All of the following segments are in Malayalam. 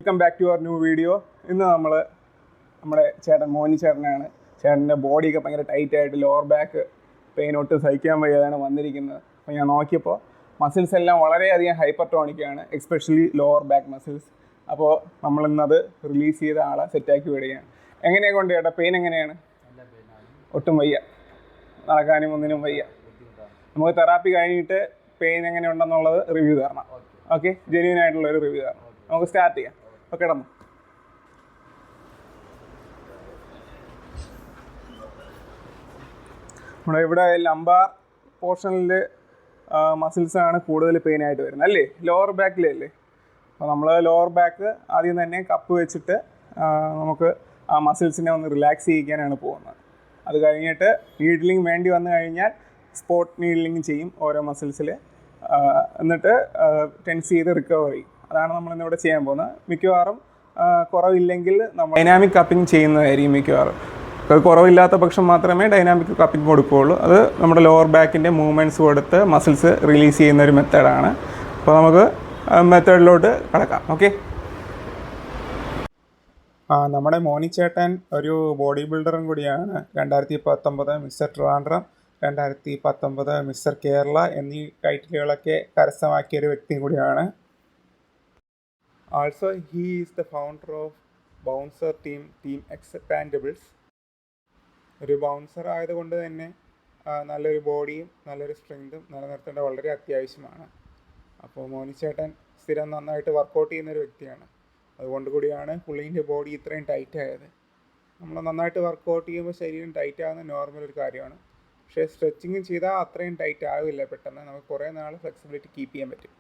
Welcome back to our new video. ഇന്ന് നമ്മുടെ ചേട്ടൻ മോനി ചേട്ടനാണ്. ചേട്ടൻ്റെ ബോഡിയൊക്കെ ഭയങ്കര ടൈറ്റായിട്ട് ലോവർ ബാക്ക് പെയിൻ ഒട്ട് സഹിക്കാൻ വയ്യാതാണ് വന്നിരിക്കുന്നത്. അപ്പോൾ ഞാൻ നോക്കിയപ്പോൾ മസിൽസ് എല്ലാം വളരെയധികം ഹൈപ്പർട്ടോണിക്കാണ്, എക്സ്പെഷ്യലി ലോവർ ബാക്ക് മസിൽസ്. അപ്പോൾ നമ്മളിന്നത് റിലീസ് ചെയ്ത ആളെ സെറ്റാക്കി വിടുകയാണ്. എങ്ങനെയാണ് കൊണ്ട് ചേട്ടാ പെയിൻ എങ്ങനെയാണ്? ഒട്ടും വയ്യ, നടക്കാനും ഒന്നിനും വയ്യ. നമുക്ക് തെറാപ്പി കഴിഞ്ഞിട്ട് പെയിൻ എങ്ങനെ ഉണ്ടെന്നുള്ളത് റിവ്യൂ തരണം. ഓക്കെ, ജെന്യൂൻ ആയിട്ടുള്ളൊരു റിവ്യൂ തരണം. നമുക്ക് സ്റ്റാർട്ട് ചെയ്യാം. ഓക്കെ, ഇടന്നു. നമ്മുടെ ഇവിടെ ലംബാർ പോർഷനിൽ മസിൽസാണ് കൂടുതൽ പെയിനായിട്ട് വരുന്നത് അല്ലേ, ലോവർ ബാക്കിലല്ലേ. അപ്പോൾ നമ്മൾ ലോവർ ബാക്ക് ആദ്യം തന്നെ കപ്പ് വെച്ചിട്ട് നമുക്ക് ആ മസിൽസിനെ ഒന്ന് റിലാക്സ് ചെയ്യിക്കാനാണ് പോകുന്നത്. അത് കഴിഞ്ഞിട്ട് നീഡ്ലിങ് വേണ്ടി വന്നു കഴിഞ്ഞാൽ സ്പോട്ട് നീഡ്ലിങ് ചെയ്യും ഓരോ മസിൽസിൽ, എന്നിട്ട് ടെൻസ് ചെയ്ത് റിക്കവർ ചെയ്യും. അതാണ് നമ്മളിന്നിവിടെ ചെയ്യാൻ പോകുന്നത്. മിക്കവാറും കുറവില്ലെങ്കിൽ നമ്മൾ ഡൈനാമിക് കപ്പിംഗ് ചെയ്യുന്നതായിരിക്കും മിക്കവാറും. അത് കുറവില്ലാത്ത പക്ഷം മാത്രമേ ഡൈനാമിക് കപ്പിംഗ് കൊടുക്കുകയുള്ളൂ. അത് നമ്മുടെ ലോവർ ബാക്കിൻ്റെ മൂവ്മെൻറ്റ്സ് കൊടുത്ത് മസിൽസ് റിലീസ് ചെയ്യുന്ന ഒരു മെത്തേഡാണ്. അപ്പോൾ നമുക്ക് മെത്തേഡിലോട്ട് കടക്കാം. ഓക്കെ, നമ്മുടെ മോനി ചേട്ടൻ ഒരു ബോഡി ബിൽഡറും കൂടിയാണ്. 2019 മിസ്റ്റർ ട്രിവാൻഡ്രം, 2019 മിസ്റ്റർ കേരള എന്നീ ടൈറ്റിലുകളൊക്കെ കരസ്ഥമാക്കിയ ഒരു വ്യക്തിയും കൂടിയാണ്. Also he is the founder of bouncer team expandables. ഒരു ബൗൺസർ ആയതുകൊണ്ട് തന്നെ നല്ലൊരു ബോഡിയും നല്ലൊരു സ്ട്രെങ്തും നിലനിർത്തേണ്ടത് വളരെ അത്യാവശ്യമാണ്. അപ്പോൾ മോനി ചേട്ടൻ സ്ഥിരം നന്നായിട്ട് വർക്കൗട്ട് ചെയ്യുന്നൊരു വ്യക്തിയാണ്. അതുകൊണ്ട് കൂടിയാണ് പുള്ളീൻ്റെ ബോഡി ഇത്രയും ടൈറ്റ് ആയത്. നമ്മൾ നന്നായിട്ട് വർക്കൗട്ട് ചെയ്യുമ്പോൾ ശരീരം ടൈറ്റ് ആകുന്ന നോർമൽ ഒരു കാര്യമാണ്. പക്ഷേ സ്ട്രെച്ചിങ് ചെയ്താൽ അത്രയും ടൈറ്റ് ആവില്ല പെട്ടെന്ന്. നമുക്ക് കുറേ നാൾ ഫ്ലെക്സിബിലിറ്റി കീപ്പ് ചെയ്യാൻ പറ്റും.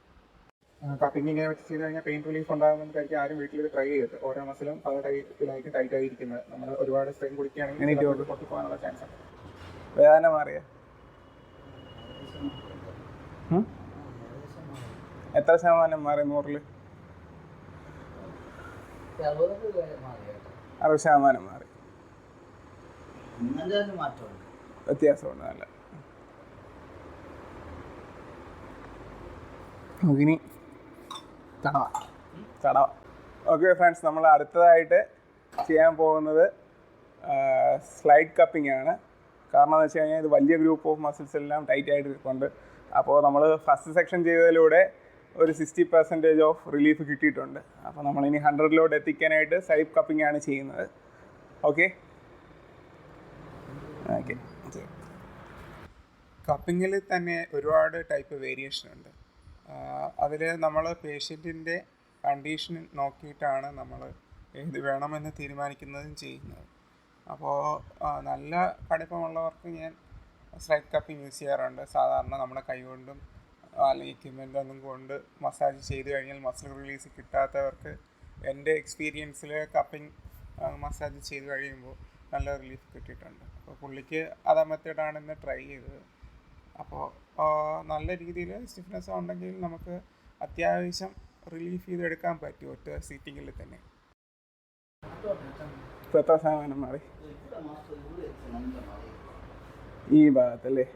കപ്പിംഗ് ഇങ്ങനെ വെച്ച് ചെയ്ത് കഴിഞ്ഞാൽ പെയിൻ റിലീഫ് ഉണ്ടാകുന്നതായിരിക്കും. ആരും വീട്ടിൽ ട്രൈ ചെയ്ത് ഓരോ മസിലും പല ടൈപ്പിലായിട്ട് ടൈറ്റ് ആയിരിക്കുന്നത്. നമ്മൾ ഒരുപാട് സ്ട്രെയിൻ കുടിക്കുകയാണെങ്കിൽ പൊട്ടിപ്പോകാനുള്ള ചാൻസ് ഉണ്ട്. വേദന മാറിയ എത്ര ശതമാനം മാറി? 100-ൽ 60% മാറി. വ്യത്യാസമുണ്ട് നല്ല. ഇനി തടവ. ഓക്കെ ഫ്രണ്ട്സ്, നമ്മൾ അടുത്തതായിട്ട് ചെയ്യാൻ പോകുന്നത് സ്ലൈഡ് കപ്പിംഗ് ആണ്. കാരണം എന്ന് വെച്ച് കഴിഞ്ഞാൽ ഇത് വലിയ ഗ്രൂപ്പ് ഓഫ് മസിൽസ് എല്ലാം ടൈറ്റ് ആയിട്ട് ഇരിപ്പുണ്ട്. അപ്പോൾ നമ്മൾ ഫസ്റ്റ് സെക്ഷൻ ചെയ്തതിലൂടെ ഒരു 60% ഓഫ് റിലീഫ് കിട്ടിയിട്ടുണ്ട്. അപ്പോൾ നമ്മളിനി 100-ലോട്ട് എത്തിക്കാനായിട്ട് സൈഡ് കപ്പിംഗ് ആണ് ചെയ്യുന്നത്. ഓക്കെ, കപ്പിങ്ങിൽ തന്നെ ഒരുപാട് ടൈപ്പ് വേരിയേഷൻ ഉണ്ട്. അതിൽ നമ്മൾ പേഷ്യൻറ്റിൻ്റെ കണ്ടീഷൻ നോക്കിയിട്ടാണ് നമ്മൾ ഏത് വേണമെന്ന് തീരുമാനിക്കുന്നതും ചെയ്യുന്നത്. അപ്പോൾ നല്ല കടുപ്പമുള്ളവർക്ക് ഞാൻ സ്ലൈഡ് കപ്പിംഗ് യൂസ് ചെയ്യാറുണ്ട്. സാധാരണ നമ്മുടെ കൈ കൊണ്ടും അല്ലെങ്കിൽ എക്യുപ്മെൻ്റ് ഒന്നും കൊണ്ട് മസാജ് ചെയ്ത് കഴിഞ്ഞാൽ മസിൽ റിലീസ് കിട്ടാത്തവർക്ക് എൻ്റെ എക്സ്പീരിയൻസിൽ കപ്പിംഗ് മസാജ് ചെയ്ത് കഴിയുമ്പോൾ നല്ല റിലീഫ് കിട്ടിയിട്ടുണ്ട്. അപ്പോൾ പുള്ളിക്ക് അതാ മെത്തേഡാണ് ഇന്ന് ട്രൈ ചെയ്തത്. അപ്പോൾ നല്ല രീതിയിൽ സ്റ്റിഫ്നെസ് ഉണ്ടെങ്കിൽ നമുക്ക് അത്യാവശ്യം റിലീഫ് ചെയ്തെടുക്കാൻ പറ്റും ഒറ്റ സീറ്റിങ്ങിൽ തന്നെ. ഇപ്പോൾ എത്ര ശതമാനം മാറി? ഈ ഭാഗത്തല്ലേ?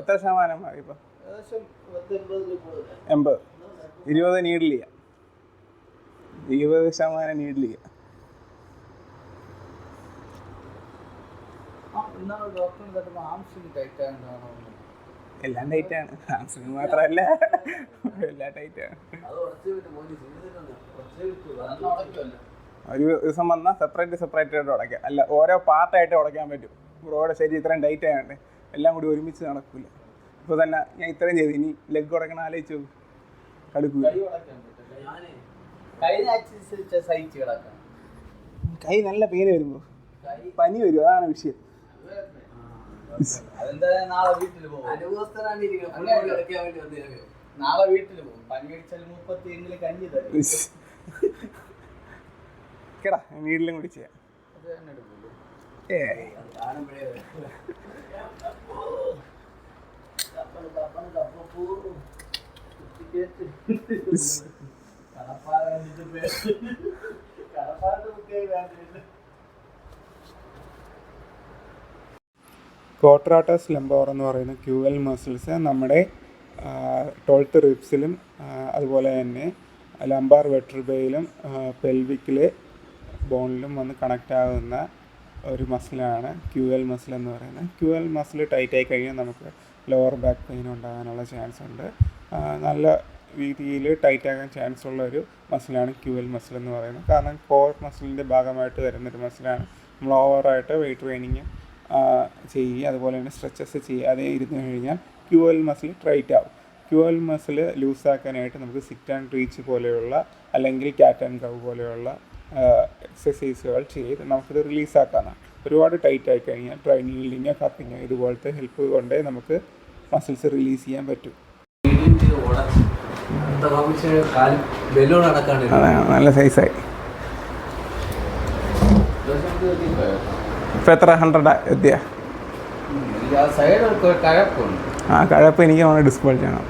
എത്ര ശതമാനം മാറി? ഇപ്പം 80. 20 നീഡിൽ ചെയ്യാം. 20% നീഡിൽ ചെയ്യാം. എല്ലാം ടൈറ്റാണ്, ഹാംസ്ട്രിങ് മാത്രമല്ല എല്ലാം ടൈറ്റാണ്. ഒരു ദിവസം വന്നാൽ സെപ്പറേറ്റ് ആയിട്ട് ഉടയ്ക്കാം, അല്ല ഓരോ പാർട്ടായിട്ട് ഉടയ്ക്കാൻ പറ്റും. ബ്രോയുടെ ശരീരം ഇത്രയും ടൈറ്റ് ആയതുകൊണ്ട് എല്ലാം കൂടി ഒരുമിച്ച് നടക്കില്ല. ഇപ്പോൾ തന്നെ ഞാൻ ഇത്രയും ചെയ്തു, ഇനി ലെഗ് ഉടക്കണം ആലോചിച്ചു കടുക്കൂല. കൈ നല്ല പെയിന് വരുമ്പോ പനി വരും, അതാണ് വിഷയം. നാളെ വീട്ടിൽ പോകും. പനി അടിച്ചാൽ 30 കഞ്ഞി തരും. കേടാ വീട്ടിലും കൂടി ചെയ്യാം. കോട്രാട്ടസ് ലംബോർ എന്ന് പറയുന്ന ക്യൂഎൽ മസിൽസ് നമ്മുടെ 12th റിബ്സിലും അതുപോലെ തന്നെ ലംബാർ വെട്രിബയിലും പെൽവിക്കിലെ ബോണിലും വന്ന് കണക്റ്റ് ആകുന്ന ഒരു മസിലാണ് ക്യൂഎൽ മസിൽ എന്ന് പറയുന്നത്. ക്യൂഎൽ മസിൽ ടൈറ്റ് ആയി കഴിഞ്ഞാൽ നമുക്ക് ലോവർ ബാക്ക് പെയിൻ ഉണ്ടാകാനുള്ള ചാൻസ് ഉണ്ട്. നല്ല രീതിയിൽ ടൈറ്റ് ആകാൻ ചാൻസ് ഉള്ള ഒരു മസിലാണ് ക്യൂഎൽ മസിൽ എന്ന് പറയുന്നത്. കാരണം കോർ മസിലിൻ്റെ ഭാഗമായിട്ട് വരുന്നൊരു മസിലാണ്. നമ്മൾ ഓവറായിട്ട് വെയിറ്റ് ട്രെയിനിങ് ചെയ്യുക, അതുപോലെ തന്നെ സ്ട്രെച്ചസ് ചെയ്യാതെ ഇരുന്ന് കഴിഞ്ഞാൽ ക്യൂഎൽ മസിൽ ടൈറ്റ് ആവും. ക്യൂഎൽ മസിൽ ലൂസാക്കാനായിട്ട് നമുക്ക് സിറ്റ് ആൻഡ് റീച്ച് പോലെയുള്ള അല്ലെങ്കിൽ ക്യാറ്റ് ആൻഡ് കവ് പോലെയുള്ള എക്സസൈസുകൾ ചെയ്ത് നമുക്കിത് റിലീസാക്കാനാണ്. ഒരുപാട് ടൈറ്റ് ആയി കഴിഞ്ഞാൽ ട്രൈനീലിങ് കപ്പിങ് ഇതുപോലത്തെ ഹെൽപ്പ് കൊണ്ടേ നമുക്ക് മസിൽസ് റിലീസ് ചെയ്യാൻ പറ്റും. നല്ല സൈസായി. ഇപ്പം എത്ര 100 എത്തിയ? ആ കഴപ്പ് എനിക്ക് വേണം ഡിസ്ക് ബൾജ് ആണ്.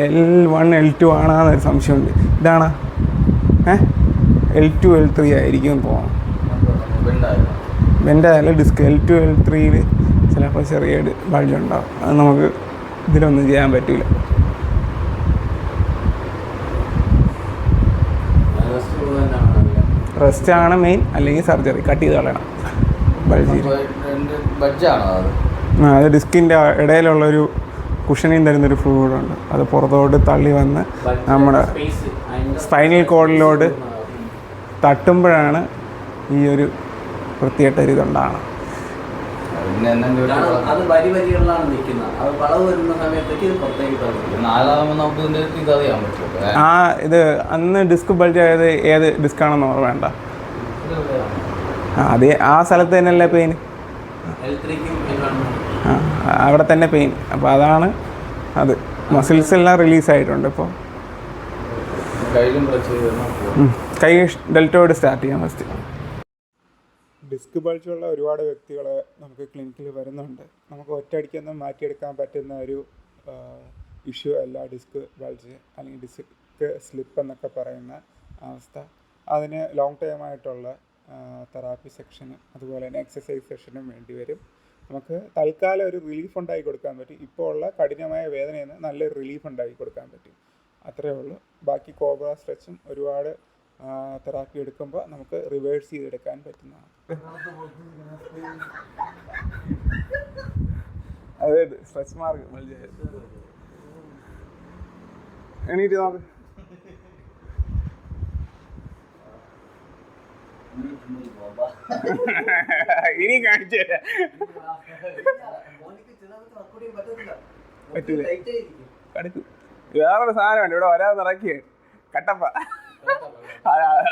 L1 L2 ആണെന്നൊരു സംശയമുണ്ട്. ഇതാണ് L2 L3 ആയിരിക്കും പോകണം. ബെൻഡായാലും ഡിസ്ക് L2 L3 ചിലപ്പോൾ ചെറിയ ബൾജ് ഉണ്ടാവും. അത് നമുക്ക് ഇതിലൊന്നും ചെയ്യാൻ പറ്റില്ല. റെസ്റ്റ് ആണ് മെയിൻ, അല്ലെങ്കിൽ സർജറി കട്ട് ചെയ്ത് കളയണം. അത് ഡിസ്കിൻ്റെ ഇടയിലുള്ളൊരു കുഷനിങ് തരുന്നൊരു ഫ്ലൂയിഡുണ്ട്. അത് പുറത്തോട്ട് തള്ളി വന്ന് നമ്മുടെ സ്പൈനൽ കോഡിലോട്ട് തട്ടുമ്പോഴാണ് ഈ ഒരു വൃത്തികെട്ടൊരു ഇതുണ്ടാകണം. ഇത് അന്ന് ഡിസ്ക് ബൾജ് ആയത് ഏത് ഡിസ്കാണെന്ന് വേണ്ട. അതേ ആ സ്ഥലത്ത് തന്നെയല്ലേ പെയിൻ, അവിടെ തന്നെ പെയിൻ. അപ്പോൾ അതാണ് അത്. മസിൽസ് എല്ലാം റിലീസായിട്ടുണ്ട്. ഇപ്പോൾ കൈ ഡെൽറ്റോയോട് സ്റ്റാർട്ട് ചെയ്യാം ഫസ്റ്റ്. ഡിസ്ക് ബൾജുള്ള ഒരുപാട് വ്യക്തികൾ നമുക്ക് ക്ലിനിക്കിൽ വരുന്നുണ്ട്. നമുക്ക് ഒറ്റയടിക്കൊന്നും മാറ്റിയെടുക്കാൻ പറ്റുന്ന ഒരു ഇഷ്യൂ അല്ല ഡിസ്ക് ബൾജ് അല്ലെങ്കിൽ ഡിസ്ക് സ്ലിപ്പ് എന്നൊക്കെ പറയുന്ന അവസ്ഥ. അതിന് ലോങ് ടൈം ആയിട്ടുള്ള തെറാപ്പി സെക്ഷനും അതുപോലെ തന്നെ എക്സസൈസ് സെഷനും വേണ്ടി വരും. നമുക്ക് തൽക്കാലം ഒരു റിലീഫ് ഉണ്ടാക്കി കൊടുക്കാൻ പറ്റും. ഇപ്പോൾ ഉള്ള കഠിനമായ വേദനയിൽ നിന്ന് നല്ലൊരു റിലീഫ് ഉണ്ടാക്കി കൊടുക്കാൻ പറ്റും. അത്രയേ ഉള്ളൂ. ബാക്കി കോബ്ര സ്ട്രെച്ചും ഒരുപാട് തെറാപ്പി എടുക്കുമ്പോൾ നമുക്ക് റിവേഴ്സ് ചെയ്തെടുക്കാൻ പറ്റുന്നതാണ്. അതെ, സ്ട്രെച്ച് മാർക്ക് എണീറ്റ് നോക്ക്. ഇനി കാണിച്ചു തരാം. പറ്റൂല, കടുത്തു. വേറൊരു സാധനമുണ്ട് ഇവിടെ വരാതെ നിറക്കിയ കട്ടപ്പ.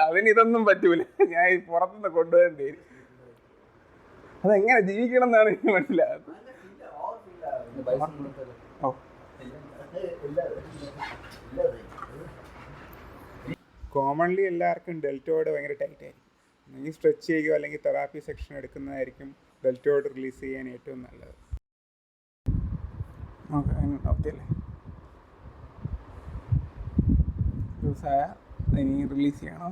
അതിന് ഇതൊന്നും പറ്റൂല. ഞാൻ ഈ പുറത്തുനിന്ന് കൊണ്ടുവരേണ്ടി വരും. അതെങ്ങനെ ജീവിക്കണം എന്നാണ് എനിക്ക് മനസ്സിലാകുന്നത്. കോമൺലി എല്ലാവർക്കും ഡെൽറ്റോയിഡ് ഭയങ്കര ടൈറ്റ് ആയിരിക്കും. ഈ സ്ട്രെച്ച് ചെയ്യുകയോ അല്ലെങ്കിൽ തെറാപ്പി സെക്ഷൻ എടുക്കുന്നതായിരിക്കും ഡെൽറ്റോയിഡ് റിലീസ് ചെയ്യാൻ ഏറ്റവും നല്ലത്. ഓക്കെ അല്ലേ? ലൂസായ ഇനി റിലീസ് ചെയ്യണോ?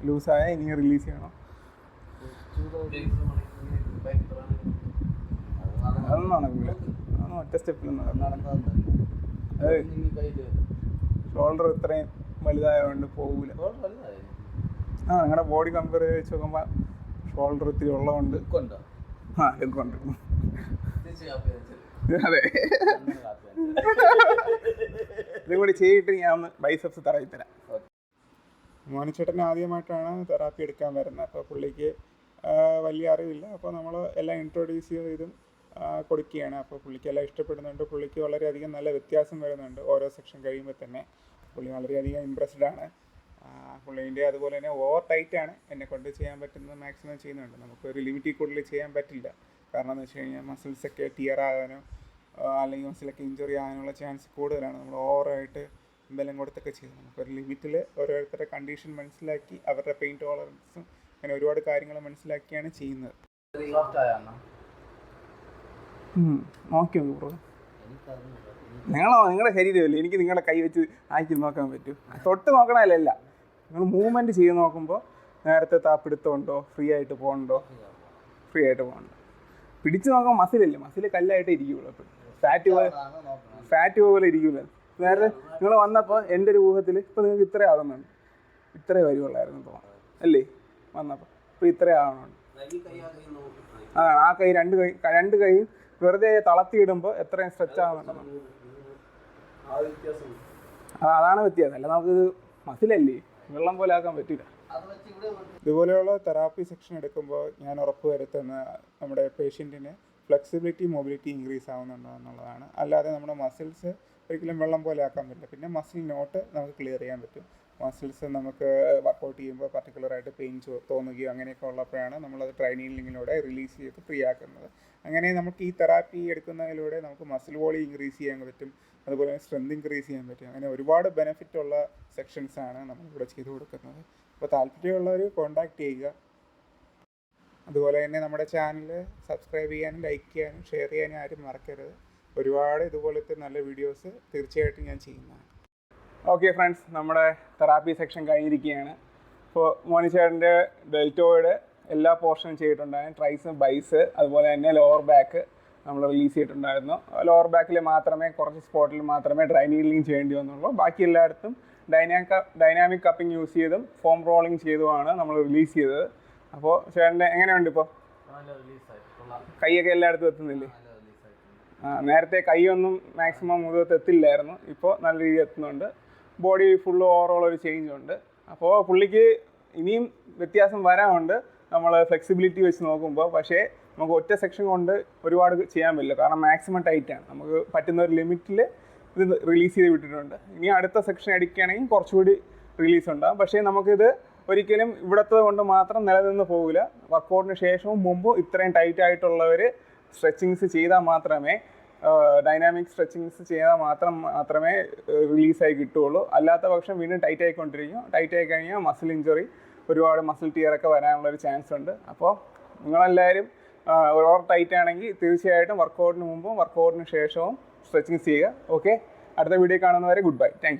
ലൂസായ ഇനി റിലീസ് ചെയ്യണോ? അതൊന്നും നടക്കില്ല. അതൊന്നും ഒറ്റ സ്റ്റെപ്പിലൊന്നും നടക്കുന്നത്. ഷോൾഡർ ഇത്രയും വലുതായതുകൊണ്ട് പോകൂല. നിങ്ങളുടെ ബോഡി കമ്പയർ ചെയ്ത് വെച്ച് നോക്കുമ്പോൾ ഷോൾഡർ ഇത്തിരി ഉള്ളതുകൊണ്ട് ലുക്കുണ്ട്. അതെ, ഇതും കൂടി ചെയ്തിട്ട് ഞാൻ ഒന്ന് ബൈസെപ്സ് തറയി തരാം. മോനിച്ചേട്ടൻ ആദ്യമായിട്ടാണ് തെറാപ്പി എടുക്കാൻ വരുന്നത്. അപ്പോൾ പുള്ളിക്ക് വലിയ അറിവില്ല. അപ്പോൾ നമ്മൾ എല്ലാം ഇൻട്രൊഡ്യൂസ് ചെയ്തും കൊടുക്കുകയാണ്. അപ്പോൾ പുള്ളിക്ക് എല്ലാം ഇഷ്ടപ്പെടുന്നുണ്ട്. പുള്ളിക്ക് വളരെയധികം നല്ല വ്യത്യാസം വരുന്നുണ്ട് ഓരോ സെക്ഷൻ കഴിയുമ്പോൾ തന്നെ. പുള്ളി വളരെയധികം ഇമ്പ്രസ്ഡ് ആണ്. പുള്ളീൻ്റെ അതുപോലെ തന്നെ ഓവർ ടൈറ്റാണ്. എന്നെക്കൊണ്ട് ചെയ്യാൻ പറ്റുന്നത് മാക്സിമം ചെയ്യുന്നുണ്ട്. നമുക്കൊരു ലിമിറ്റിൽ കൂടുതൽ ചെയ്യാൻ പറ്റില്ല. കാരണം എന്ന് വെച്ച് കഴിഞ്ഞാൽ മസിൽസൊക്കെ ടിയർ ആകാനോ അല്ലെങ്കിൽ മസിലൊക്കെ ഇഞ്ചുറി ആകാനുള്ള ചാൻസ് കൂടുതലാണ്. നമ്മൾ ഓവറായിട്ട് ബലം കൊടുത്തൊക്കെ ചെയ്ത് നമുക്കൊരു ലിമിറ്റിൽ ഓരോരുത്തരുടെ കണ്ടീഷൻ മനസ്സിലാക്കി അവരുടെ പെയിൻ ടോളറൻസും അങ്ങനെ ഒരുപാട് കാര്യങ്ങൾ മനസ്സിലാക്കിയാണ് ചെയ്യുന്നത്. നോക്കി നോക്കൂ ബ്രോ. നിങ്ങളുടെ ശരീരമല്ലേ, എനിക്ക് നിങ്ങളുടെ കൈ വെച്ച് ആക്കി നോക്കാൻ പറ്റും. തൊട്ട് നോക്കണമല്ല, നിങ്ങൾ മൂവ്മെൻറ്റ് ചെയ്ത് നോക്കുമ്പോൾ നേരത്തെ പിടുത്തമുണ്ടോ, ഫ്രീ ആയിട്ട് പോകണ്ടോ, ഫ്രീ ആയിട്ട് പോകണ്ടോ. പിടിച്ച് നോക്കാൻ മസിലല്ലേ, മസിൽ കല്ലായിട്ട് ഇരിക്കുള്ളൂ. അപ്പോൾ ഫാറ്റ് പോലെ ഇരിക്കില്ല. നേരത്തെ നിങ്ങൾ വന്നപ്പോൾ എൻ്റെ ഒരു ഊഹത്തിൽ ഇപ്പോൾ നിങ്ങൾക്ക് ഇത്രേ ആകുന്നുണ്ട്, ഇത്രേ വരുവുള്ളായിരുന്നു തോന്നുന്നു അല്ലേ വന്നപ്പോൾ. ഇപ്പോൾ ഇത്രേ ആകണുണ്ട്. അതാണ് ആ കൈ, രണ്ട് കൈ വെറുതെ തളർത്തിയിടുമ്പോൾ എത്രയും സ്ട്രെച്ച് ആകുന്നുണ്ടോ, അതാണ് വ്യത്യാസം. അല്ല നമുക്കിത് മസിലല്ലേ, വെള്ളം പോലെ ആക്കാൻ പറ്റില്ല. ഇതുപോലെയുള്ള തെറാപ്പി സെക്ഷൻ എടുക്കുമ്പോൾ ഞാൻ ഉറപ്പ് വരുത്തുന്ന നമ്മുടെ പേഷ്യൻറ്റിന് ഫ്ലെക്സിബിലിറ്റി, മൊബിലിറ്റി ഇൻക്രീസ് ആവുന്നുണ്ടോ എന്നുള്ളതാണ്. അല്ലാതെ നമ്മുടെ മസിൽസ് ഒരിക്കലും വെള്ളം പോലെ ആക്കാൻ പറ്റില്ല. പിന്നെ മസിൽ നോട്ട് നമുക്ക് ക്ലിയർ ചെയ്യാൻ പറ്റും. മസിൽസ് നമുക്ക് വർക്കൗട്ട് ചെയ്യുമ്പോൾ പർട്ടിക്കുലറായിട്ട് പെയിൻ തോന്നുകയോ അങ്ങനെയൊക്കെ ഉള്ളപ്പോഴാണ് നമ്മളത് ട്രെയിനിങ്ങിലൂടെ റിലീസ് ചെയ്ത് ഫ്രീ ആക്കുന്നത്. അങ്ങനെ നമുക്ക് ഈ തെറാപ്പി എടുക്കുന്നതിലൂടെ നമുക്ക് മസിൽ വോളിയം ഇൻക്രീസ് ചെയ്യാൻ പറ്റും, അതുപോലെ സ്ട്രെങ്ത് ഇൻക്രീസ് ചെയ്യാൻ പറ്റും. അങ്ങനെ ഒരുപാട് ബെനിഫിറ്റുള്ള സെക്ഷൻസാണ് നമ്മളിവിടെ ചെയ്തു കൊടുക്കുന്നത്. അപ്പോൾ താല്പര്യമുള്ളവർ കോൺടാക്റ്റ് ചെയ്യുക. അതുപോലെ തന്നെ നമ്മുടെ ചാനൽ സബ്സ്ക്രൈബ് ചെയ്യാനും ലൈക്ക് ചെയ്യാനും ഷെയർ ചെയ്യാനും ആരും മറക്കരുത്. ഒരുപാട് ഇതുപോലത്തെ നല്ല വീഡിയോസ് തീർച്ചയായിട്ടും ഞാൻ ചെയ്യുന്നതാണ്. ഓക്കെ ഫ്രണ്ട്സ്, നമ്മുടെ തെറാപ്പി സെക്ഷൻ കഴിഞ്ഞിരിക്കുകയാണ്. ഇപ്പോൾ മോനിച്ചേട്ടൻ്റെ ഡെൽറ്റോയുടെ എല്ലാ പോർഷനും ചെയ്തിട്ടുണ്ടായിരുന്നു. ട്രൈസ്, ബൈസ്, അതുപോലെ തന്നെ ലോവർ ബാക്ക് നമ്മൾ റിലീസ് ചെയ്തിട്ടുണ്ടായിരുന്നു. ലോവർ ബാക്കിൽ മാത്രമേ, കുറച്ച് സ്പോട്ടിൽ മാത്രമേ ഡ്രൈ നീഡ്ലിംഗ് ചെയ്യേണ്ടി വന്നുള്ളൂ. ബാക്കി എല്ലായിടത്തും ഡൈനാമിക് കപ്പിംഗ് യൂസ് ചെയ്തും ഫോം റോളിംഗ് ചെയ്തുമാണ് നമ്മൾ റിലീസ് ചെയ്തത്. അപ്പോൾ ചേട്ടൻ്റെ എങ്ങനെയുണ്ട് ഇപ്പോൾ? കൈയൊക്കെ എല്ലായിടത്തും എത്തുന്നില്ലേ? നേരത്തെ കൈയൊന്നും മാക്സിമം മുഖത്ത് എത്തില്ലായിരുന്നു, ഇപ്പോൾ നല്ല രീതിയിൽ എത്തുന്നുണ്ട്. ബോഡി ഫുള്ള് ഓവറോൾ ഒരു ചേഞ്ച് ഉണ്ട്. അപ്പോൾ പുള്ളിക്ക് ഇനിയും വ്യത്യാസം വരാനുണ്ട് നമ്മൾ ഫ്ലെക്സിബിലിറ്റി വെച്ച് നോക്കുമ്പോൾ. പക്ഷേ നമുക്ക് ഒറ്റ സെക്ഷൻ കൊണ്ട് ഒരുപാട് ചെയ്യാൻ പറ്റില്ല, കാരണം മാക്സിമം ടൈറ്റാണ്. നമുക്ക് പറ്റുന്ന ഒരു ലിമിറ്റിൽ ഇത് റിലീസ് ചെയ്ത് വിട്ടിട്ടുണ്ട്. ഇനി അടുത്ത സെക്ഷൻ അടിക്കുകയാണെങ്കിൽ കുറച്ചുകൂടി റിലീസ് ഉണ്ടാകും. പക്ഷേ നമുക്കിത് ഒരിക്കലും ഇവിടുത്തെ കൊണ്ട് മാത്രം നിലനിന്ന് പോകില്ല. വർക്കൗട്ടിന് ശേഷവും മുമ്പും ഇത്രയും ടൈറ്റ് ആയിട്ടുള്ളവർ സ്ട്രെച്ചിങ്സ് ചെയ്താൽ മാത്രമേ, ഡൈനാമിക് സ്ട്രെച്ചിങ്സ് ചെയ്താൽ മാത്രമേ റിലീസായി കിട്ടുകയുള്ളൂ. അല്ലാത്ത പക്ഷം വീണ്ടും ടൈറ്റ് ആയിക്കൊണ്ടിരിക്കും. ടൈറ്റ് ആയി കഴിഞ്ഞാൽ മസിൽ ഇഞ്ചുറി, ഒരുപാട് മസിൽ ടിയറൊക്കെ വരാനുള്ളൊരു ചാൻസ് ഉണ്ട്. അപ്പോൾ നിങ്ങളെല്ലാവരും ഓവർ ടൈറ്റ് ആണെങ്കിൽ തീർച്ചയായിട്ടും വർക്കൗട്ടിന് മുമ്പും വർക്കൗട്ടിന് ശേഷവും സ്ട്രെച്ചിങ്സ് ചെയ്യുക. ഓക്കെ, അടുത്ത വീഡിയോ കാണുന്നവരെ ഗുഡ് ബൈ, താങ്ക് യു.